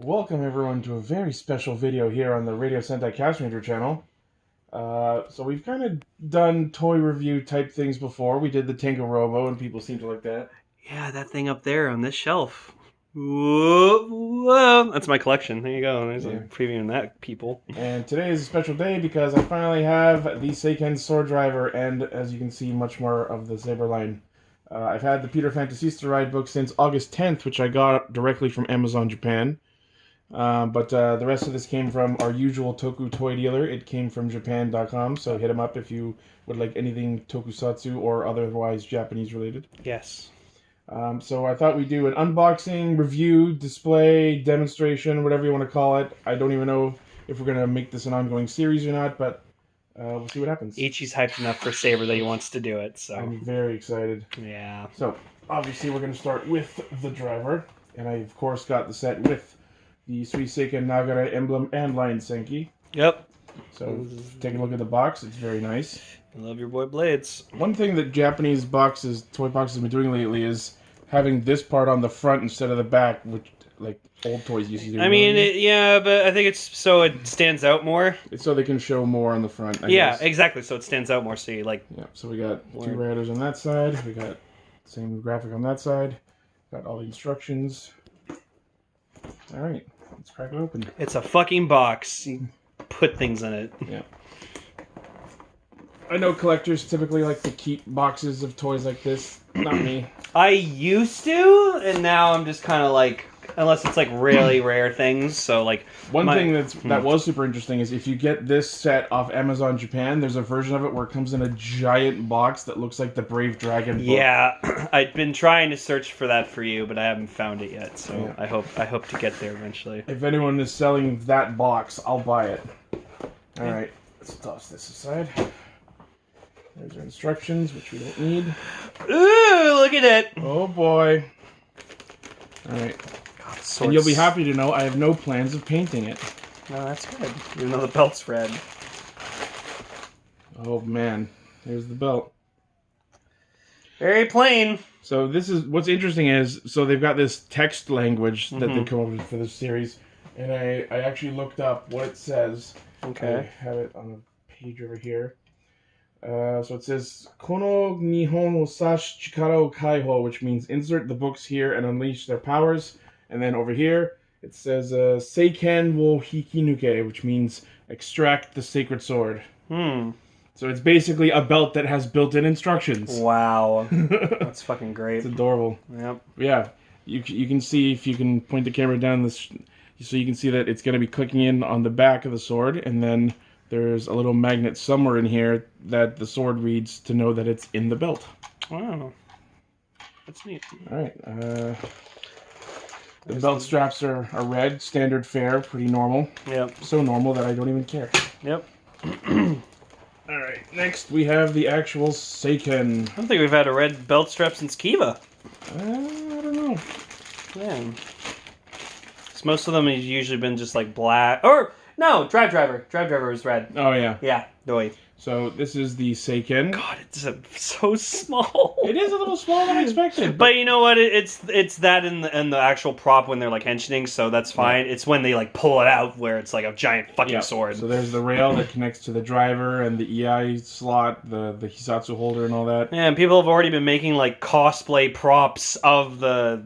Welcome everyone to a very special video here on the Radio Sentai Castranger channel. So we've kind of done toy review type things before. We did the Tango Robo and people seem to like that. Yeah, that thing up there on this shelf. Whoa, whoa. That's my collection. There you go. There's a preview of that, people. And today is a special day because I finally have the Seiken Swordriver and, as you can see, much more of the Saber line. I've had the Peter Fantasista Ride book since August 10th, which I got directly from Amazon Japan. But the rest of this came from our usual Toku toy dealer. It came from Japan.com, so hit him up if you would like anything tokusatsu or otherwise Japanese related. Yes. So I thought we'd do an unboxing, review, display, demonstration, whatever you want to call it. I don't even know if we're going to make this an ongoing series or not, but we'll see what happens. Ichi's hyped enough for Saber that he wants to do it, so... I'm very excited. Yeah. So, obviously we're going to start with the driver, and I, of course, got the set with the Seiken Nagara emblem and line Senki. Yep. So, take a look at the box. It's very nice. I love your boy Blades. One thing that Japanese boxes, toy boxes have been doing lately is having this part on the front instead of the back, which, like, old toys used to do. I mean, yeah, but I think it's so it stands out more. It's so they can show more on the front, I yeah, guess. exactly. So it stands out more, so you, like... Yeah, so we got two riders on that side. We got the same graphic on that side. Got all the instructions. All right. Let's crack it open. It's a fucking box. You put things in it. Yeah. I know collectors typically like to keep boxes of toys like this. Not me. I used to, and now I'm just kind of like, unless it's like really rare things. So like one thing that was super interesting is if you get this set off Amazon Japan, there's a version of it where it comes in a giant box that looks like the Brave Dragon book. Yeah, I've been trying to search for that for you, but I haven't found it yet. So yeah. I hope to get there eventually. If anyone is selling that box, I'll buy it. All right, let's toss this aside. There's our instructions, which we don't need. Ooh, look at it! Oh boy! All right. And you'll be happy to know I have no plans of painting it. No, that's good. Even though the belt's red. Oh man, there's the belt. Very plain. So this is what's interesting is so they've got this text language that they come up with for this series, and I actually looked up what it says. Okay. I have it on a page over here. So it says Kono Nihon wo sashi chikara o kaiho, which means insert the books here and unleash their powers. And then over here, it says Seiken wo hikinuke, which means extract the sacred sword. So it's basically a belt that has built-in instructions. Wow. That's fucking great. It's adorable. Yep. Yeah. You can see, if you can point the camera down this, so you can see that it's going to be clicking in on the back of the sword, and then there's a little magnet somewhere in here that the sword reads to know that it's in the belt. Wow. That's neat. All right. The belt straps are red, standard fare, pretty normal. Yep. So normal that I don't even care. Yep. Alright, next we have the actual Seiken. I don't think we've had a red belt strap since Kiva. I don't know. Yeah. So most of them have usually been just like black. Or, no, Drive Driver. Drive Driver was red. Oh, yeah. Yeah, doi. So this is the Seiken. God, it's so small. It is a little smaller than I expected. But you know what? It's that in the actual prop when they're like henching, so that's fine. Yeah. It's when they like pull it out where it's like a giant fucking sword. So there's the rail that connects to the driver and the EI slot, the Hissatsuholder and all that. Yeah, and people have already been making like cosplay props of the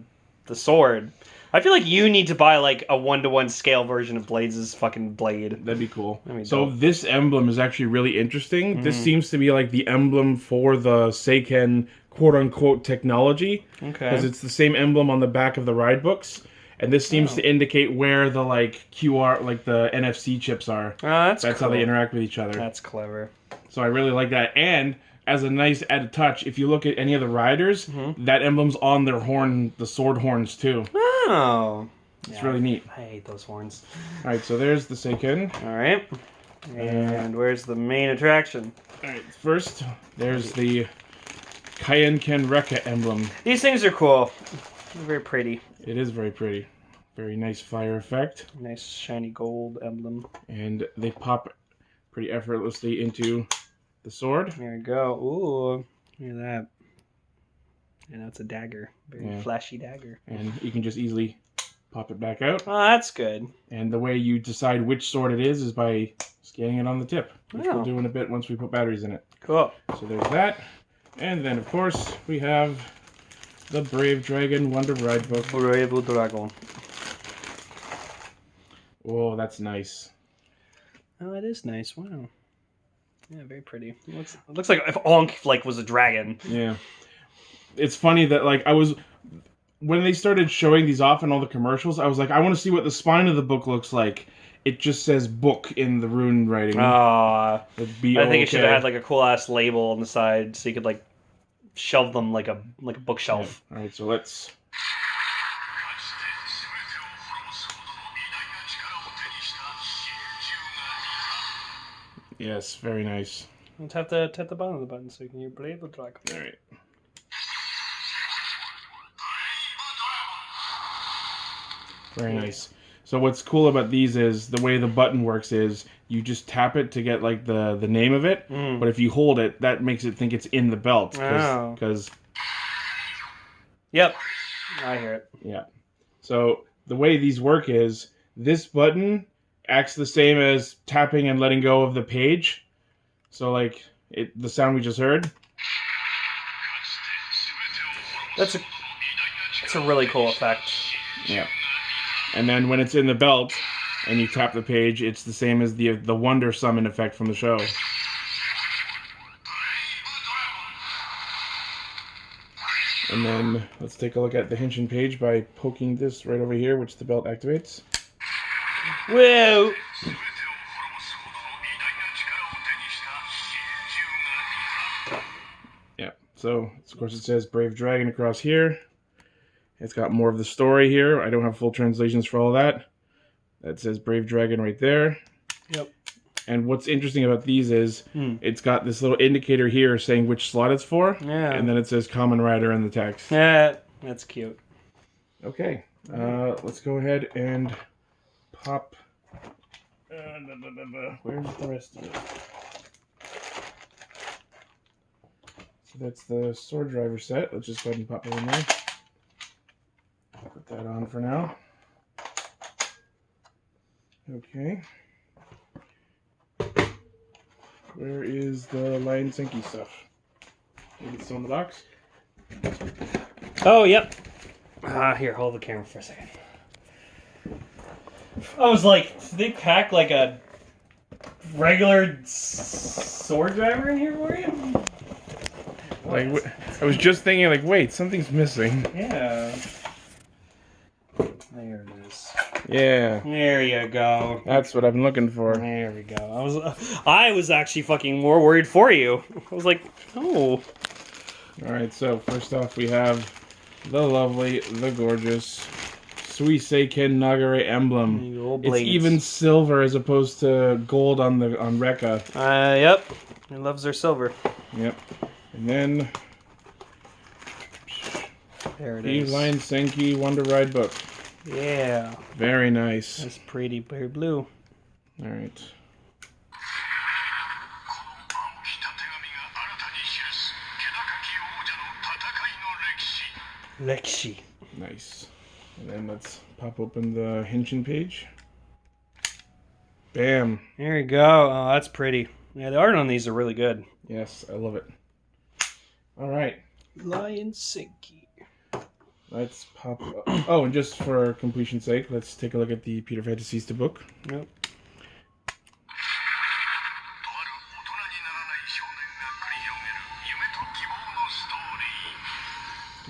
sword. I feel like you need to buy like a 1-to-1 scale version of Blades' fucking blade. That'd be cool. So this emblem is actually really interesting. This seems to be like the emblem for the Seiken quote-unquote technology. Okay. Because it's the same emblem on the back of the ride books. And this seems to indicate where the like QR, like the NFC chips are. That's cool. How they interact with each other. That's clever. So I really like that. And as a nice added touch, if you look at any of the riders, that emblem's on their horn, the sword horns too. Oh. It's really neat. I hate those horns. Alright, so there's the Seiken. Alright. And where's the main attraction? Alright, first, there's the Kayenken Rekka emblem. These things are cool. They're very pretty. It is very pretty. Very nice fire effect. Nice shiny gold emblem. And they pop pretty effortlessly into the sword. There we go. Ooh, look at that. And that's a dagger. Very flashy dagger. And you can just easily pop it back out. Oh, that's good. And the way you decide which sword it is by scanning it on the tip, which we'll do in a bit once we put batteries in it. Cool. So there's that. And then, of course, we have the Brave Dragon Wonder Ride book. Brave Dragon. Oh, that's nice. Oh, it is nice. Wow. Yeah, very pretty. It looks like if Ankh like was a dragon. Yeah. It's funny that like when they started showing these off in all the commercials, I was like, I want to see what the spine of the book looks like. It just says book in the rune writing. I think it should have had like a cool ass label on the side so you could like shelve them like a bookshelf. Yeah. All right, so let's. Yes, very nice. Let's tap the bottom of the button so you can hear Brave Dragon. All right. Very nice. So what's cool about these is the way the button works is you just tap it to get like the name of it, but if you hold it, that makes it think it's in the belt. Because Yep, I hear it. Yeah. So the way these work is this button acts the same as tapping and letting go of the page. So like the sound we just heard. That's a really cool effect. Yeah. And then when it's in the belt and you tap the page, it's the same as the Wonder Summon effect from the show. And then let's take a look at the Henshin page by poking this right over here, which the belt activates. Whoa! Yeah, so of course it says Brave Dragon across here. It's got more of the story here. I don't have full translations for all that. That says Brave Dragon right there. Yep. And what's interesting about these is it's got this little indicator here saying which slot it's for. Yeah. And then it says Kamen Rider in the text. Yeah, that's cute. Okay. Let's go ahead and pop. Where's the rest of it? So that's the Swordriver set. Let's just go ahead and pop it in there. Put that on for now. Okay. Where is the Lion Senki stuff? Maybe it's still in the box? Oh, yep. Here, hold the camera for a second. I was like, did they pack like a regular sword driver in here for you? Like, I was just thinking, like, wait, something's missing. Yeah. There it is. Yeah. There you go. That's what I've been looking for. There we go. I was actually fucking more worried for you. I was like, oh. Alright, so first off we have the lovely, the gorgeous Seiken Swordriver emblem. It's even silver as opposed to gold on Rekka. Yep. He loves their silver. Yep. And then there it the is. Lion Senki Wonder Ride book. Yeah. Very nice. That's pretty blue. Alright. Lexi. Nice. And then let's pop open the Henshin page. Bam. There you go. Oh, that's pretty. Yeah, the art on these are really good. Yes, I love it. Alright. Lion Senki. Let's pop. Oh, and just for completion's sake, let's take a look at the Peter Fantasista book. Yep.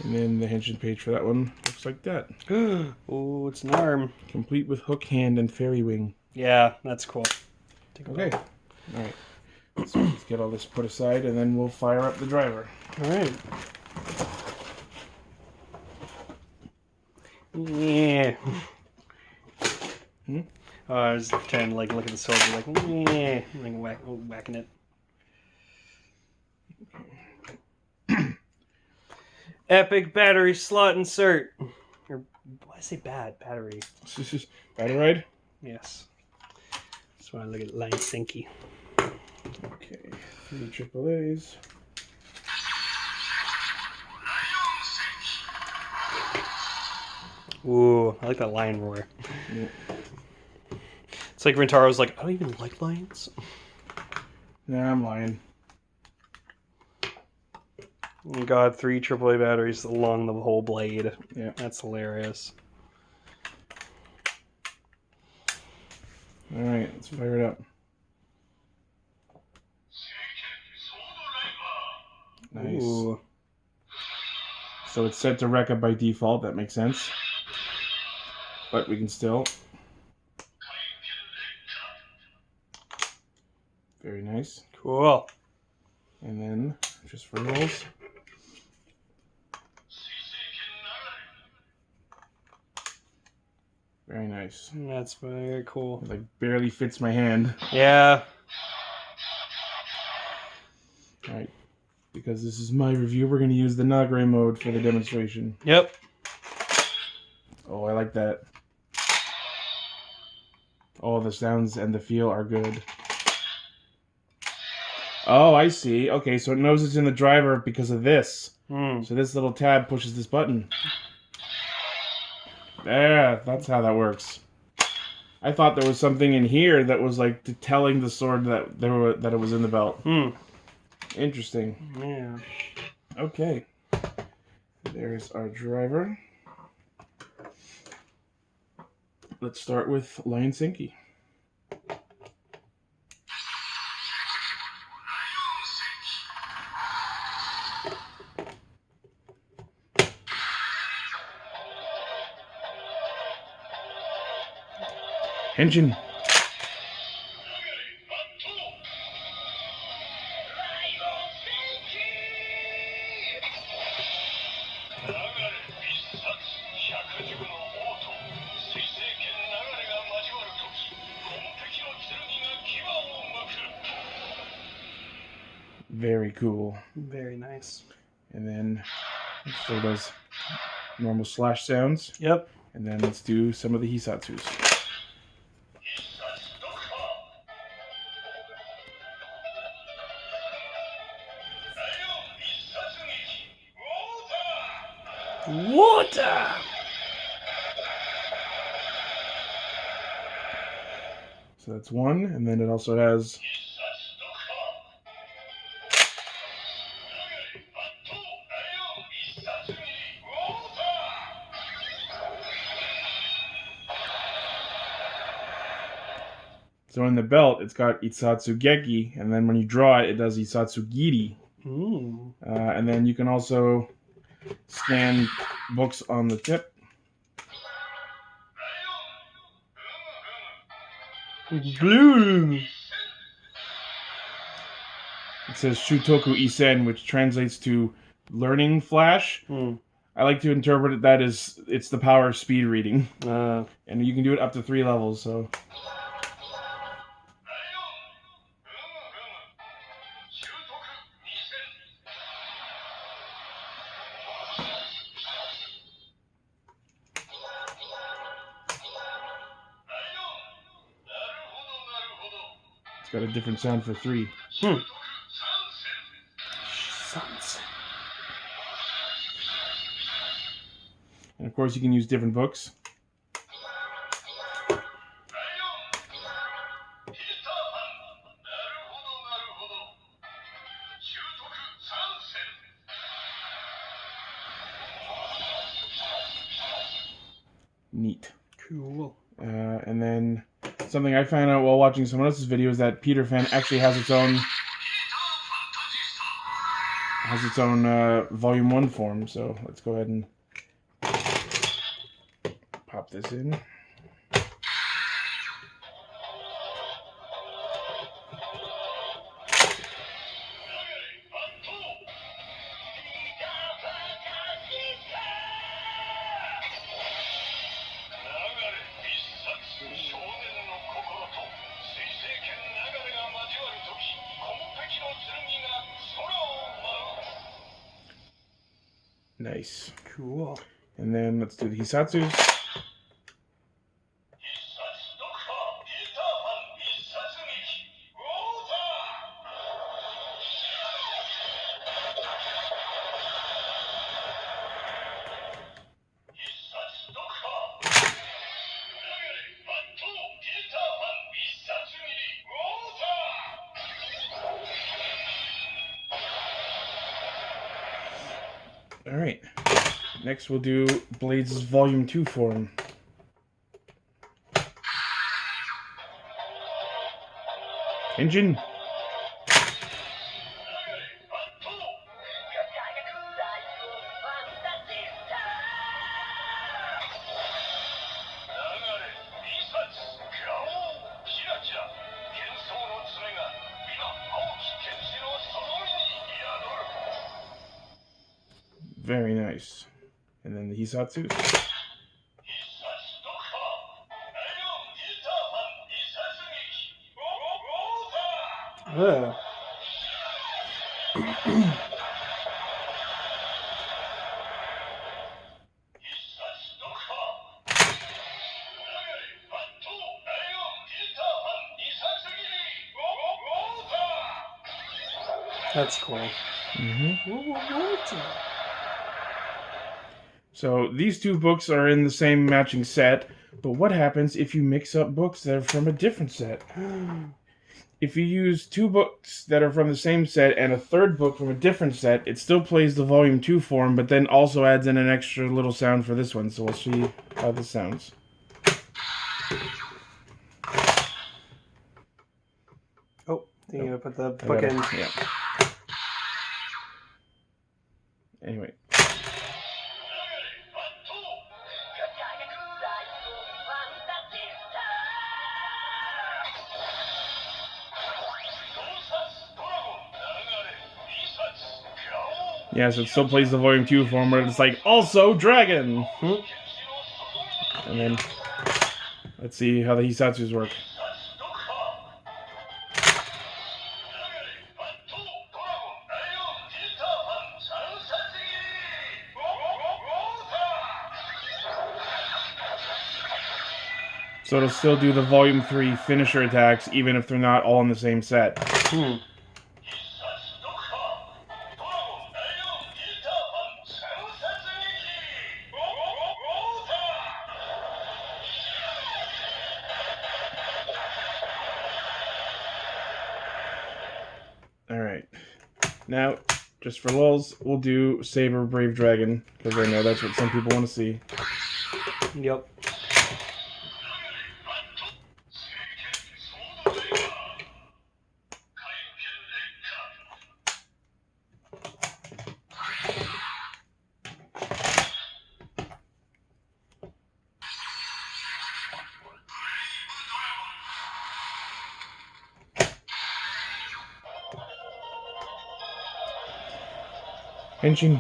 And then the Henshin page for that one looks like that. Oh, it's an arm. Complete with hook hand and fairy wing. Yeah, that's cool. Okay. Alright. So let's get all this put aside and then we'll fire up the driver. Alright. Yeah. Oh, I was trying to like look at the sword, like yeah, like whacking it. Epic battery slot insert. Or why did I say bad battery? Battle Ride? Yes. That's why I look at Lion Senki. Okay. 3 AAAs. Ooh, I like that lion roar. Yeah. It's like Rintaro's like, I don't even like lions. Nah, I'm lying. Oh God, 3 AAA batteries along the whole blade. Yeah. That's hilarious. All right, let's fire it up. Nice. Ooh. So it's set to Rekka by default. That makes sense. But we can still. Very nice. Cool. And then just for rolls. Very nice. That's very cool. It like barely fits my hand. Yeah. All right. Because this is my review, we're going to use the Nagare mode for the demonstration. Yep. Oh, I like that. All the sounds and the feel are good. Oh, I see. Okay, so it knows it's in the driver because of this. Mm. So this little tab pushes this button. Yeah, that's how that works. I thought there was something in here that was like telling the sword that it was in the belt. Interesting. Yeah. Okay. There's our driver. Let's start with Lion Senki. Henshin. Very cool. Very nice. And then so those normal slash sounds. Yep. And then let's do some of the Hissatsus. Water! So that's one, and then it also has so in the belt, it's got Issatsu and then when you draw it, it does Issatsu and then you can also scan books on the tip. Blue. It says Shutoku Isen, which translates to learning flash. I like to interpret it that as it's the power of speed reading. And you can do it up to 3 levels, so. It's got a different sound for 3. And of course you can use different books. Neat. Cool. And then something I found out while watching someone else's video is that Peter Fan actually has its own volume 1 form. So let's go ahead and pop this in. Nice. Cool. And then let's do the Hissatsus. Alright. Next we'll do Blades' Volume 2 form. Engine. Very nice. And then the Hissatsu. Ugh. That's cool. So these two books are in the same matching set, but what happens if you mix up books that are from a different set? If you use two books that are from the same set and a third book from a different set, it still plays the Volume 2 form, but then also adds in an extra little sound for this one, so we'll see how this sounds. Oh, you gotta put the book in. Yeah. Anyway. Yeah, so it still plays the Volume 2 form where it's like, also Dragon! And then, let's see how the Hissatsus work. So it'll still do the Volume 3 finisher attacks, even if they're not all in the same set. Alright. Now, just for lulz, we'll do Saber Brave Dragon, because I know that's what some people want to see. Yep. Henshin.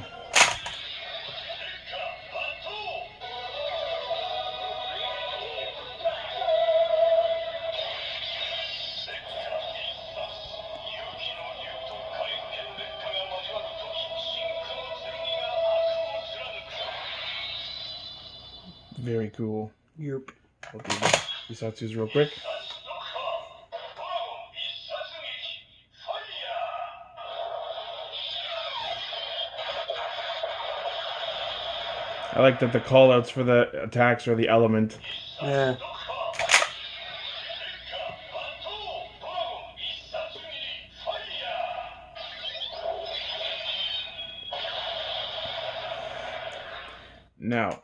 Very cool. Yep. I'll do the Hissatsus real quick. I like that the callouts for the attacks are the element. Yeah. Now,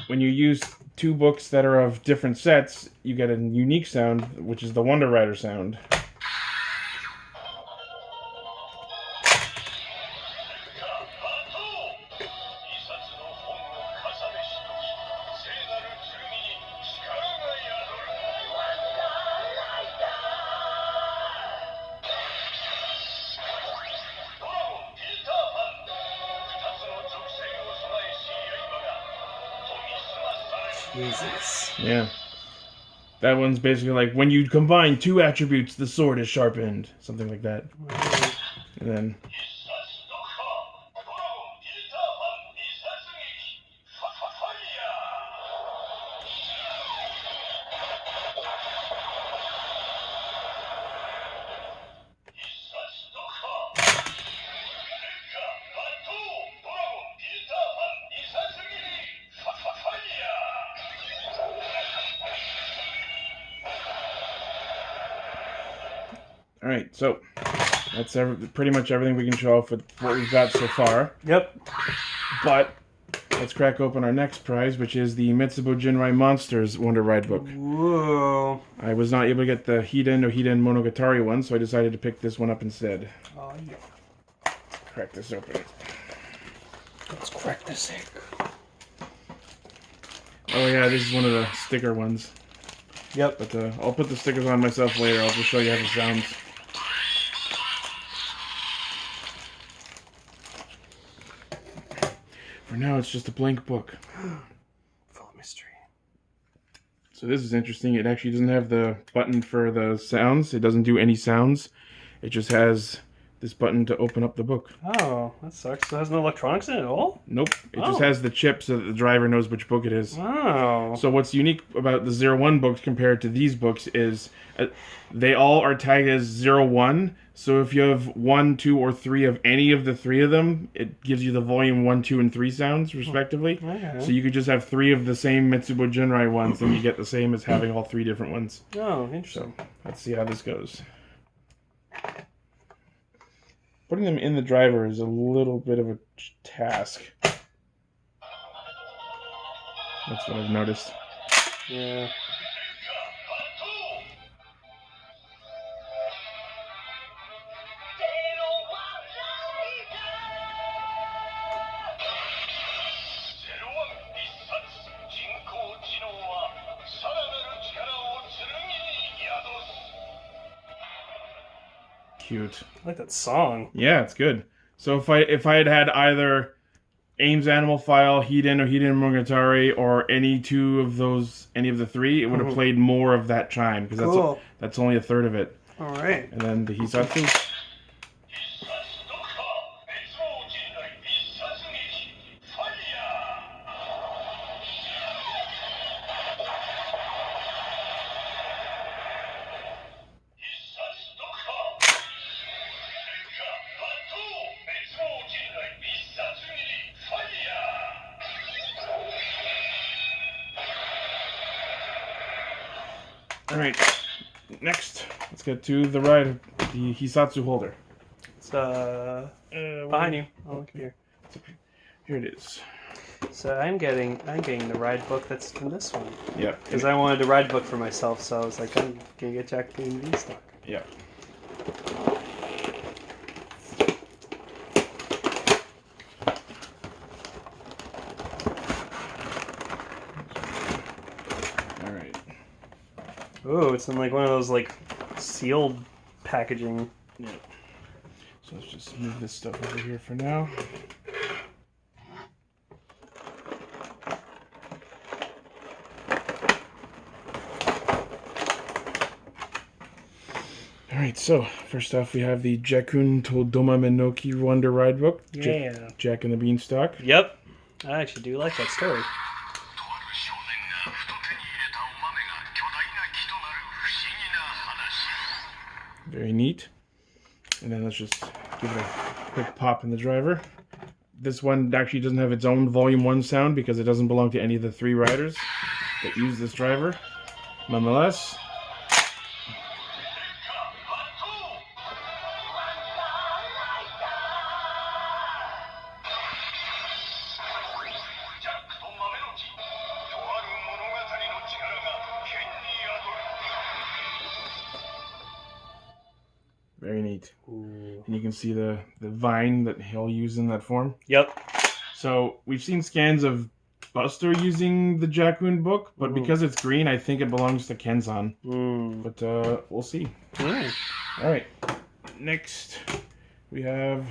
when you use two books that are of different sets, you get a unique sound, which is the Wonder Rider sound. Jesus. Yeah. That one's basically like, when you combine two attributes, the sword is sharpened. Something like that. And then... Alright, so That's pretty much everything we can show off with what we've got so far. Yep. But let's crack open our next prize, which is the Metsuboujinrai Monsters Wonder Ride book. Whoa. I was not able to get the Hiden or Hiden Monogatari one, so I decided to pick this one up instead. Oh, yeah. Let's crack this open. Let's crack this egg. Oh yeah, this is one of the sticker ones. Yep. But I'll put the stickers on myself later. I'll just show you how it sounds. For now, it's just a blank book. Full of mystery. So this is interesting. It actually doesn't have the button for the sounds. It doesn't do any sounds. It just has this button to open up the book. Oh, that sucks. So it has no electronics in it at all? Nope. It just has the chip so that the driver knows which book it is. Oh. So what's unique about the 01 books compared to these books is they all are tagged as 01. So if you have 1, 2, or 3 of any of the 3 of them, it gives you the volume 1, 2, and 3 sounds, respectively. Okay. So you could just have 3 of the same Metsuboujinrai ones, and you get the same as having all 3 different ones. Oh, interesting. So let's see how this goes. Putting them in the driver is a little bit of a task. That's what I've noticed. Yeah. Cute. I like that song. Yeah, it's good. So if I had either Ames Animal File, Hiden or Hiden Monogatari, or any of the 3, it would have played more of that chime because that's only a third of it. All right. And then the Hissatsu. Alright, next, let's get to the ride, the Hissatsuholder. It's behind you. Oh, look here. Here it is. So I'm getting the ride book that's in this one. Yeah. Because I wanted a ride book for myself, so I was like, I'm gonna get Jack D&D stock. Yeah. Oh, it's in like one of those like sealed packaging. Yeah. So let's just move this stuff over here for now. Alright, so first off we have the Jakun to Doma Menoki Wonder Ride book. Yeah. Jack and the Beanstalk. Yep. I actually do like that story. Very neat. And then let's just give it a quick pop in the driver. This one actually doesn't have its own Volume 1 sound because it doesn't belong to any of the 3 riders that use this driver. Nonetheless, very neat. Ooh. And you can see the vine that he'll use in that form. Yep. So we've seen scans of Buster using the Jakun book, but because it's green, I think it belongs to Kenzan. But we'll see. Alright. Next, we have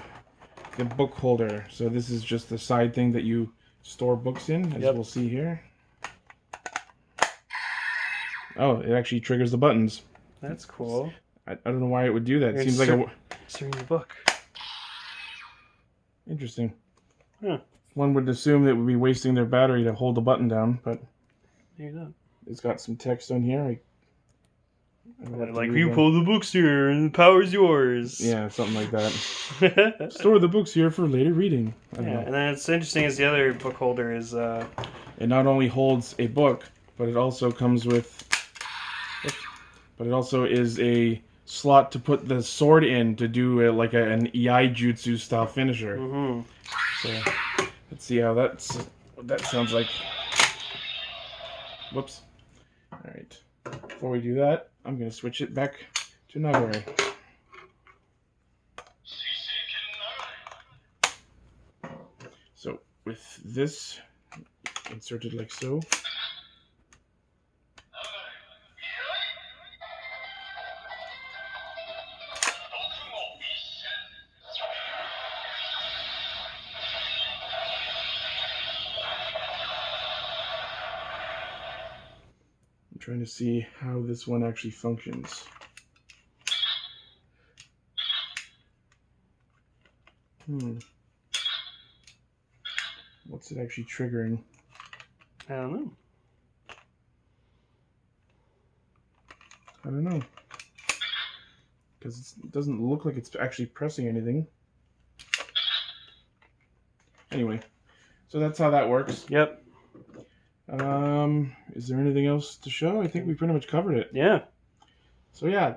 the book holder. So this is just the side thing that you store books in, as we'll see here. Oh, it actually triggers the buttons. That's cool. I don't know why it would do that. It seems like inserting the book. Interesting. Huh. One would assume that it would be wasting their battery to hold the button down, but Maybe not. it's got some text on here. Like, you pull the books here and the power's yours. Yeah, something like that. Store the books here for later reading. I don't know. And then it's interesting is the other book holder is... It not only holds a book, but it also comes with... But it also is a slot to put the sword in to do like an Iai Jutsu style finisher. Mm-hmm. So let's see how what that sounds like. Whoops. All right. Before we do that, I'm going to switch it back to Nagare. So with this inserted like so. I'm trying to see how this one actually functions. What's it actually triggering? I don't know. I don't know. Because it doesn't look like it's actually pressing anything. Anyway, so that's how that works. Yep. Is there anything else to show? I think we pretty much covered it. Yeah. So yeah,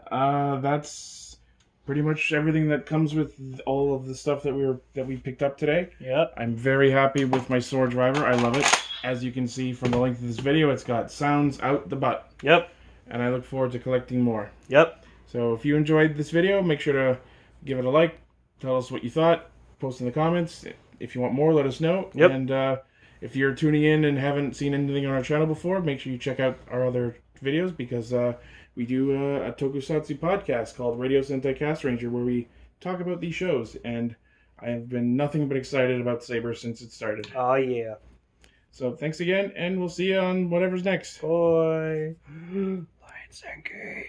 that's pretty much everything that comes with all of the stuff that we picked up today. Yep. I'm very happy with my Swordriver. I love it. As you can see from the length of this video, it's got sounds out the butt. Yep. And I look forward to collecting more. Yep. So if you enjoyed this video, make sure to give it a like. Tell us what you thought. Post in the comments. If you want more, let us know. Yep. And if you're tuning in and haven't seen anything on our channel before, make sure you check out our other videos because we do a tokusatsu podcast called Radio Sentai Castranger where we talk about these shows. And I have been nothing but excited about Saber since it started. Oh, yeah. So thanks again, and we'll see you on whatever's next. Bye. Lion Senki.